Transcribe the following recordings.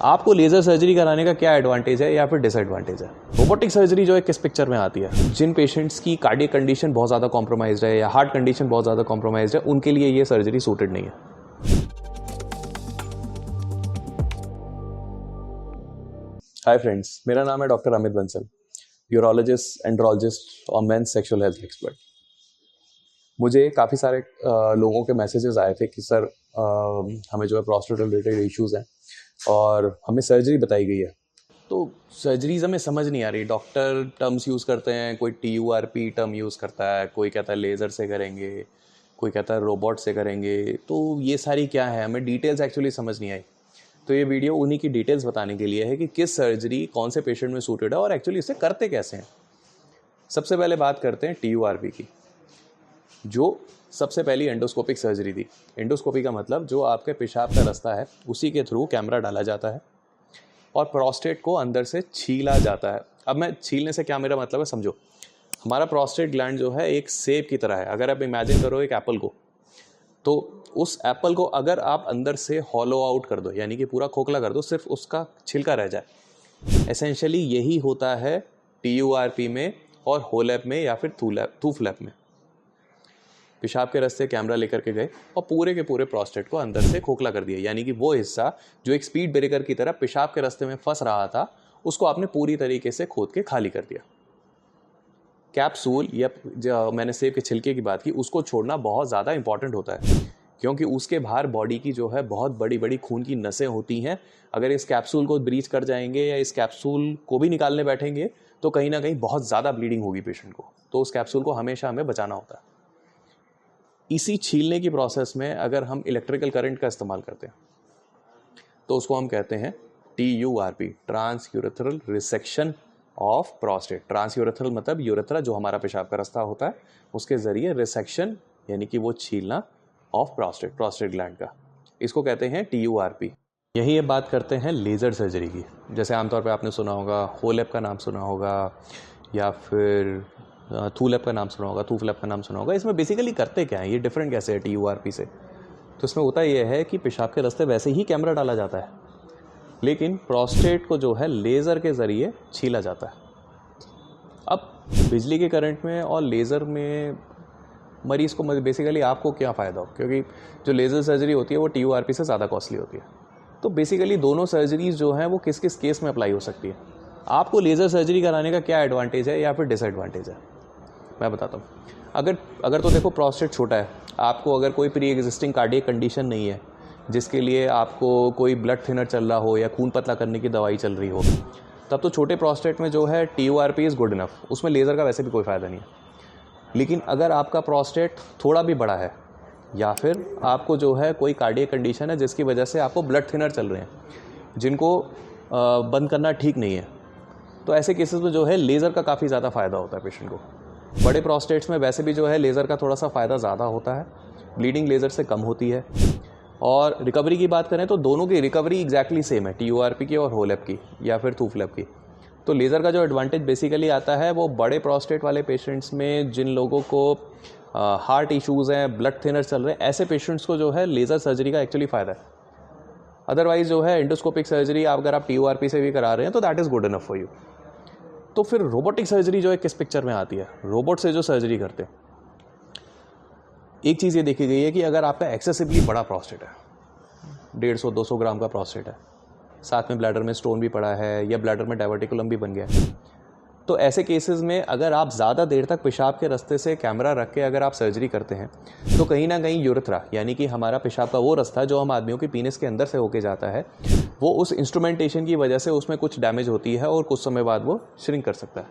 आपको laser surgery कराने का क्या एडवांटेज है या फिर डिसएडवांटेज है? रोबोटिक सर्जरी जो है किस पिक्चर में आती है? जिन पेशेंट्स की कार्डियक कंडीशन बहुत ज़्यादा कॉम्प्रोमाइज्ड है या हार्ट कंडीशन बहुत ज़्यादा कॉम्प्रोमाइज्ड है, उनके लिए ये सर्जरी सूटेड नहीं है। हाय फ्रेंड्स, मेरा नाम है doctor Amit Bansal, urologist, andrologist और मेंस सेक्सुअल हेल्थ एक्सपर्ट। मुझे काफ़ी सारे लोगों के मैसेजेस आए थे कि सर हमें जो है प्रोस्टेट रिलेटेड इश्यूज़ हैं और हमें सर्जरी बताई गई है। तो सर्जरीज हमें समझ नहीं आ रही। डॉक्टर टर्म्स यूज़ करते हैं, कोई TURP टर्म यूज़ करता है, कोई कहता है लेज़र से करेंगे, कोई कहता है रोबोट से करेंगे। तो ये सारी क्या है, हमें डिटेल्स एक्चुअली समझ नहीं आई। तो ये वीडियो उन्हीं की डिटेल्स बताने के लिए है कि किस सर्जरी कौन से पेशेंट में सूटेड है और एक्चुअली इसे करते कैसे हैं। सबसे पहले बात करते हैं TURP की, जो सबसे पहली एंडोस्कोपिक सर्जरी थी। एंडोस्कोपी का मतलब जो आपके पेशाब का रास्ता है उसी के थ्रू कैमरा डाला जाता है और प्रोस्टेट को अंदर से छीला जाता है। अब मैं छीलने से क्या मेरा मतलब है समझो। हमारा प्रोस्टेट ग्लैंड जो है एक सेब की तरह है। अगर आप इमेजिन करो एक एप्पल को, तो उस एप्पल को अगर आप अंदर से हॉलो आउट कर दो, यानी कि पूरा खोखला कर दो, सिर्फ उसका छिलका रह जाए, एसेंशियली यही होता है TURP में और होलैप में या फिर थूफलैप में। पेशाब के रास्ते कैमरा लेकर के गए और पूरे के पूरे प्रोस्टेट को अंदर से खोखला कर दिया, यानी कि वो हिस्सा जो एक स्पीड ब्रेकर की तरह पेशाब के रास्ते में फंस रहा था उसको आपने पूरी तरीके से खोद के खाली कर दिया। कैप्सूल या जो मैंने सेब के छिलके की बात की, उसको छोड़ना बहुत ज़्यादा इंपॉर्टेंट होता है, क्योंकि उसके बाहर बॉडी की जो है बहुत बड़ी बड़ी खून की नसें होती हैं। अगर इस कैप्सूल को ब्रीच कर जाएंगे या इस कैप्सूल को भी निकालने बैठेंगे तो कहीं ना कहीं बहुत ज़्यादा ब्लीडिंग होगी पेशेंट को। तो उस कैप्सूल को हमेशा हमें बचाना होता है। इसी छीलने की प्रोसेस में अगर हम इलेक्ट्रिकल करंट का इस्तेमाल करते हैं तो उसको हम कहते हैं TURP, trans urethral resection of prostate. Trans urethral मतलब यूरेथ्रा जो हमारा पेशाब का रास्ता होता है उसके ज़रिए रिसेक्शन, यानी कि वो छीलना ऑफ प्रोस्टेट ग्लैंड का, इसको कहते हैं TURP। यही अब बात करते हैं लेज़र सर्जरी की। जैसे आमतौर पे आपने सुना होगा होलैप का नाम सुना होगा या फिर थूलैप का नाम सुना होगा, थूफलैप का नाम सुना होगा। इसमें बेसिकली करते क्या है, ये डिफरेंट कैसे है TURP से? तो इसमें होता यह है कि पेशाब के रास्ते वैसे ही कैमरा डाला जाता है, लेकिन प्रोस्टेट को जो है लेज़र के ज़रिए छीला जाता है। अब बिजली के करंट में और लेज़र में मरीज़ को बेसिकली आपको क्या फ़ायदा हो, क्योंकि जो लेज़र सर्जरी होती है वो TURP से ज़्यादा कॉस्टली होती है। तो बेसिकली दोनों सर्जरीज जो हैं वो किस किस केस में अप्लाई हो सकती है। आपको लेज़र सर्जरी कराने का क्या एडवांटेज है या फिर डिसएडवांटेज है, मैं बताता हूँ। अगर तो देखो प्रोस्टेट छोटा है, आपको अगर कोई प्री एग्जिस्टिंग कार्डियक कंडीशन नहीं है जिसके लिए आपको कोई ब्लड थिनर चल रहा हो या खून पतला करने की दवाई चल रही हो, तब तो छोटे प्रोस्टेट में जो है TURP इज़ गुड इनफ, उसमें लेज़र का वैसे भी कोई फ़ायदा नहीं है। लेकिन अगर आपका प्रोस्टेट थोड़ा भी बड़ा है या फिर आपको जो है कोई कार्डियक कंडीशन है जिसकी वजह से आपको ब्लड थिनर चल रहे हैं जिनको बंद करना ठीक नहीं है, तो ऐसे केसेस में जो है लेज़र का काफ़ी ज़्यादा फ़ायदा होता है पेशेंट को। बड़े प्रोस्टेट्स में वैसे भी जो है लेज़र का थोड़ा सा फ़ायदा ज़्यादा होता है, ब्लीडिंग लेज़र से कम होती है। और रिकवरी की बात करें तो दोनों की रिकवरी एग्जैक्टली सेम है, TURP की और होलैप की या फिर थूफलैप की। तो लेज़र का जो एडवांटेज बेसिकली आता है वो बड़े प्रोस्टेट वाले पेशेंट्स में, जिन लोगों को हार्ट इश्यूज़ हैं, ब्लड थिनर चल रहे हैं, ऐसे पेशेंट्स को जो है लेज़र सर्जरी का एक्चुअली फ़ायदा है। अदरवाइज़ जो है एंडोस्कोपिक सर्जरी अगर आप TURP से भी करा रहे हैं तो that is good enough for you. तो फिर रोबोटिक सर्जरी जो है किस पिक्चर में आती है? रोबोट से जो सर्जरी करते हैं, एक चीज़ ये देखी गई है कि अगर आपका एक्सेसिवली बड़ा प्रोस्टेट है, 150-200 ग्राम का प्रोस्टेट है, साथ में ब्लैडर में स्टोन भी पड़ा है या ब्लैडर में डायवर्टिकुलम भी बन गया है, तो ऐसे केसेस में अगर आप ज़्यादा देर तक पेशाब के रास्ते से कैमरा रख के अगर आप सर्जरी करते हैं तो कहीं ना कहीं यूरेथ्रा, यानी कि हमारा पेशाब का वो रास्ता जो हम आदमियों के पीनिस के अंदर से होके जाता है, वो उस इंस्ट्रूमेंटेशन की वजह से उसमें कुछ डैमेज होती है और कुछ समय बाद वो श्रिंक कर सकता है।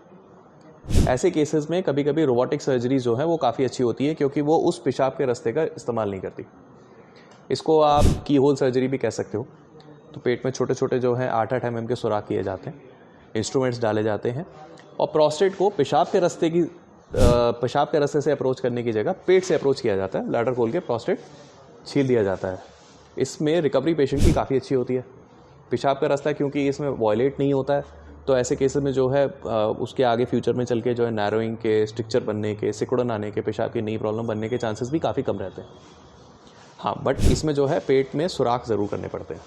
ऐसे केसेस में कभी कभी रोबोटिक सर्जरी जो है वो काफ़ी अच्छी होती है, क्योंकि वो उस पेशाब के रास्ते का इस्तेमाल नहीं करती। इसको आप की होल सर्जरी भी कह सकते हो। तो पेट में छोटे छोटे जो है 8-8 mm के सुराख किए जाते हैं, इंस्ट्रूमेंट्स डाले जाते हैं और प्रोस्टेट को पेशाब के रास्ते से अप्रोच करने की जगह पेट से अप्रोच किया जाता है। ब्लैडर खोल के प्रोस्टेट छील दिया जाता है। इसमें रिकवरी पेशेंट की काफ़ी अच्छी होती है। पेशाब का रास्ता क्योंकि इसमें वॉयलेट नहीं होता है, तो ऐसे केसेस में जो है उसके आगे फ्यूचर में चल के जो है नैरोइंग के, स्ट्रिक्चर बनने के, सिकुड़न आने के, पेशाब की नई प्रॉब्लम बनने के चांसेस भी काफ़ी कम रहते हैं। हाँ, बट इसमें जो है पेट में सुराख ज़रूर करने पड़ते हैं।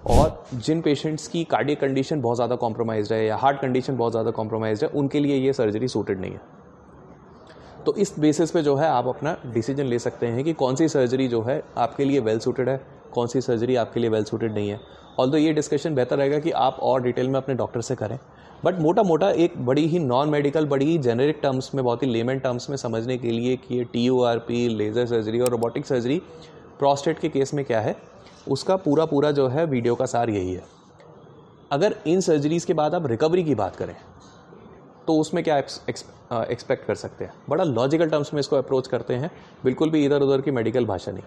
और जिन पेशेंट्स की कार्डियक कंडीशन बहुत ज़्यादा कॉम्प्रोमाइज़ है या हार्ट कंडीशन बहुत ज़्यादा कॉम्प्रोमाइज़ है, उनके लिए ये सर्जरी सूटेड नहीं है। तो इस बेसिस पे जो है आप अपना डिसीजन ले सकते हैं कि कौन सी सर्जरी जो है आपके लिए वेल सूटेड है, कौन सी सर्जरी आपके लिए वेल सूटेड नहीं है। ऑल्दो ये डिस्कशन बेहतर रहेगा कि आप और डिटेल में अपने डॉक्टर से करें, बट मोटा मोटा एक बड़ी ही नॉन मेडिकल, बड़ी ही जेनेरिक टर्म्स में, बहुत ही लेमन टर्म्स में समझने के लिए कि ये TURP, लेज़र सर्जरी और रोबोटिक सर्जरी प्रोस्टेट के केस में क्या है, उसका पूरा जो है वीडियो का सार यही है। अगर इन सर्जरीज़ के बाद आप रिकवरी की बात करें तो उसमें क्या एक्सपेक्ट कर सकते हैं। बड़ा लॉजिकल टर्म्स में इसको अप्रोच करते हैं, बिल्कुल भी इधर उधर की मेडिकल भाषा नहीं।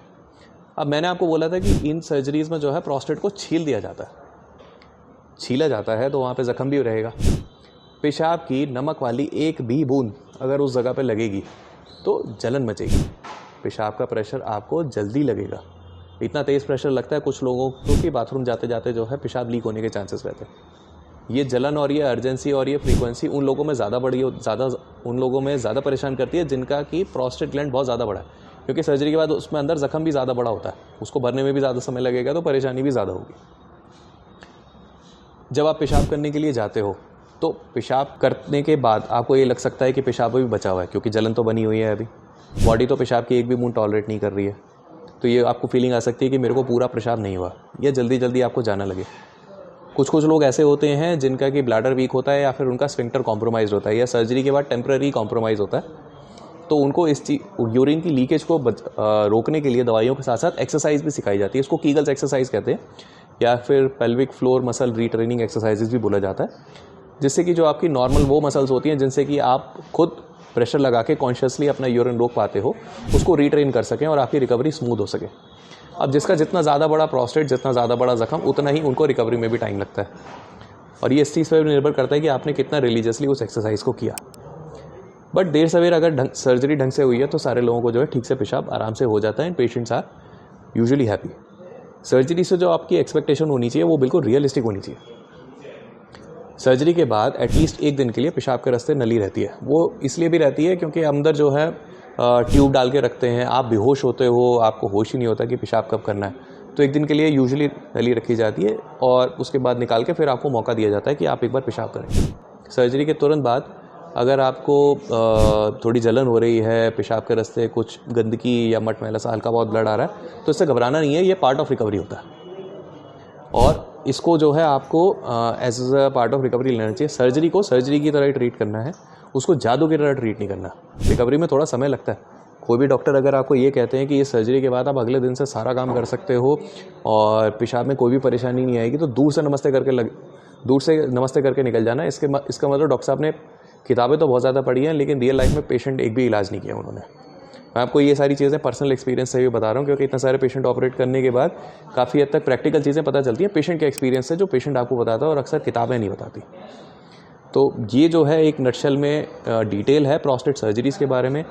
अब मैंने आपको बोला था कि इन सर्जरीज़ में जो है प्रोस्टेट को छील दिया जाता है। छीला जाता है तो वहाँ पे ज़ख्म भी रहेगा। पेशाब की नमक वाली एक भी बूंद अगर उस जगह पे लगेगी तो जलन मचेगी। पेशाब का प्रेशर आपको जल्दी लगेगा। इतना तेज़ प्रेशर लगता है कुछ लोगों को कि बाथरूम जाते जाते जो है पेशाब लीक होने के चांसेस रहते हैं। ये जलन और ये अर्जेंसी और ये फ्रीक्वेंसी उन लोगों में ज़्यादा परेशान करती है जिनका कि प्रोस्टेट ग्लैंड बहुत ज़्यादा बड़ा है, क्योंकि सर्जरी के बाद उसमें अंदर जख्म भी ज़्यादा बड़ा होता है, उसको भरने में भी ज़्यादा समय लगेगा, तो परेशानी भी ज़्यादा होगी। जब आप पेशाब करने के लिए जाते हो तो पेशाब करने के बाद आपको ये लग सकता है कि पेशाब भी बचा हुआ है, क्योंकि जलन तो बनी हुई है, अभी बॉडी तो पेशाब की एक भी बूंद टॉलरेट नहीं कर रही है। तो ये आपको फीलिंग आ सकती है कि मेरे को पूरा पेशाब नहीं हुआ, या जल्दी आपको जाना लगे। कुछ लोग ऐसे होते हैं जिनका कि ब्लैडर वीक होता है या फिर उनका स्फिंक्टर कॉम्प्रोमाइज़ होता है या सर्जरी के बाद टेम्पररी कॉम्प्रोमाइज़ होता है, तो उनको इस यूरिन की लीकेज को रोकने के लिए दवाइयों के साथ साथ एक्सरसाइज भी सिखाई जाती है। इसको कीगल्स एक्सरसाइज कहते हैं, या फिर pelvic floor muscle retraining exercises भी बोला जाता है, जिससे कि जो आपकी नॉर्मल वो मसल्स होती हैं जिनसे कि आप खुद प्रेशर लगा के कॉन्शियसली अपना यूरिन रोक पाते हो, उसको रीट्रेन कर सकें और आपकी रिकवरी स्मूथ हो सके। अब जिसका जितना ज़्यादा बड़ा प्रोस्टेट, जितना ज़्यादा बड़ा जख्म, उतना ही उनको रिकवरी में भी टाइम लगता है। और ये इस चीज़ पर निर्भर करता है कि आपने कितना रिलीजियसली उस एक्सरसाइज को किया। बट देर सवेर अगर सर्जरी ढंग से हुई है तो सारे लोगों को जो है ठीक से पेशाब आराम से हो जाता है and patients are usually happy. Surgery से जो आपकी एक्सपेक्टेशन होनी चाहिए वो बिल्कुल रियलिस्टिक होनी चाहिए। सर्जरी के बाद एटलीस्ट एक दिन के लिए पेशाब के रास्ते नली रहती है। वो इसलिए भी रहती है क्योंकि अंदर जो है ट्यूब डाल के रखते हैं, आप बेहोश होते हो, आपको होश ही नहीं होता कि पेशाब कब करना है, तो एक दिन के लिए यूजुअली नली रखी जाती है और उसके बाद निकाल के फिर आपको मौका दिया जाता है कि आप एक बार पेशाब करें। सर्जरी के तुरंत बाद अगर आपको थोड़ी जलन हो रही है, पेशाब के रास्ते कुछ गंदगी या मट मैला सा हल्का बहुत ब्लड आ रहा है, तो इससे घबराना नहीं है, ये पार्ट ऑफ रिकवरी होता है और इसको जो है आपको as a part of recovery लेना चाहिए। सर्जरी को सर्जरी की तरह ट्रीट करना है, उसको जादू की तरह ट्रीट नहीं करना। रिकवरी में थोड़ा समय लगता है। कोई भी डॉक्टर अगर आपको ये कहते हैं कि ये सर्जरी के बाद आप अगले दिन से सारा काम कर सकते हो और पेशाब में कोई भी परेशानी नहीं आएगी, तो दूर से नमस्ते करके निकल जाना। इसका मतलब डॉक्टर साहब ने किताबें तो बहुत ज़्यादा पढ़ी हैं, लेकिन रियल लाइफ में पेशेंट एक भी इलाज नहीं किया उन्होंने। मैं आपको ये सारी चीज़ें पर्सनल एक्सपीरियंस से भी बता रहा हूँ, क्योंकि इतने सारे पेशेंट ऑपरेट करने के बाद काफ़ी हद तक प्रैक्टिकल चीज़ें पता चलती हैं पेशेंट के एक्सपीरियंस से, जो पेशेंट आपको बताता है और अक्सर किताबें नहीं बताती। तो ये जो है एक नटशेल में डिटेल है प्रोस्टेट सर्जरीज़ के बारे में,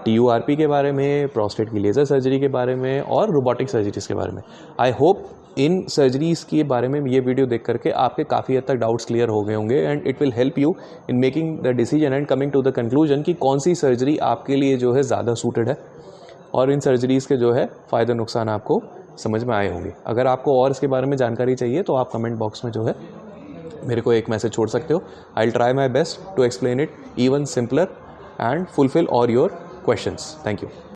TURP के बारे में, प्रोस्टेट की लेज़र सर्जरी के बारे में और रोबोटिक सर्जरीज़ के बारे में। आई होप इन सर्जरीज़ के बारे में ये वीडियो देख करके आपके काफ़ी हद तक डाउट्स क्लियर हो गए होंगे and it will help you in making the decision and coming to the conclusion कि कौन सी सर्जरी आपके लिए जो है ज़्यादा सूटेड है, और इन सर्जरीज़ के जो है फ़ायदे नुकसान आपको समझ में आए होंगे। अगर आपको और इसके बारे में जानकारी चाहिए तो आप कमेंट बॉक्स में जो है मेरे को एक मैसेज छोड़ सकते हो। I will try my best to explain it even simpler and fulfill all your questions. Thank you.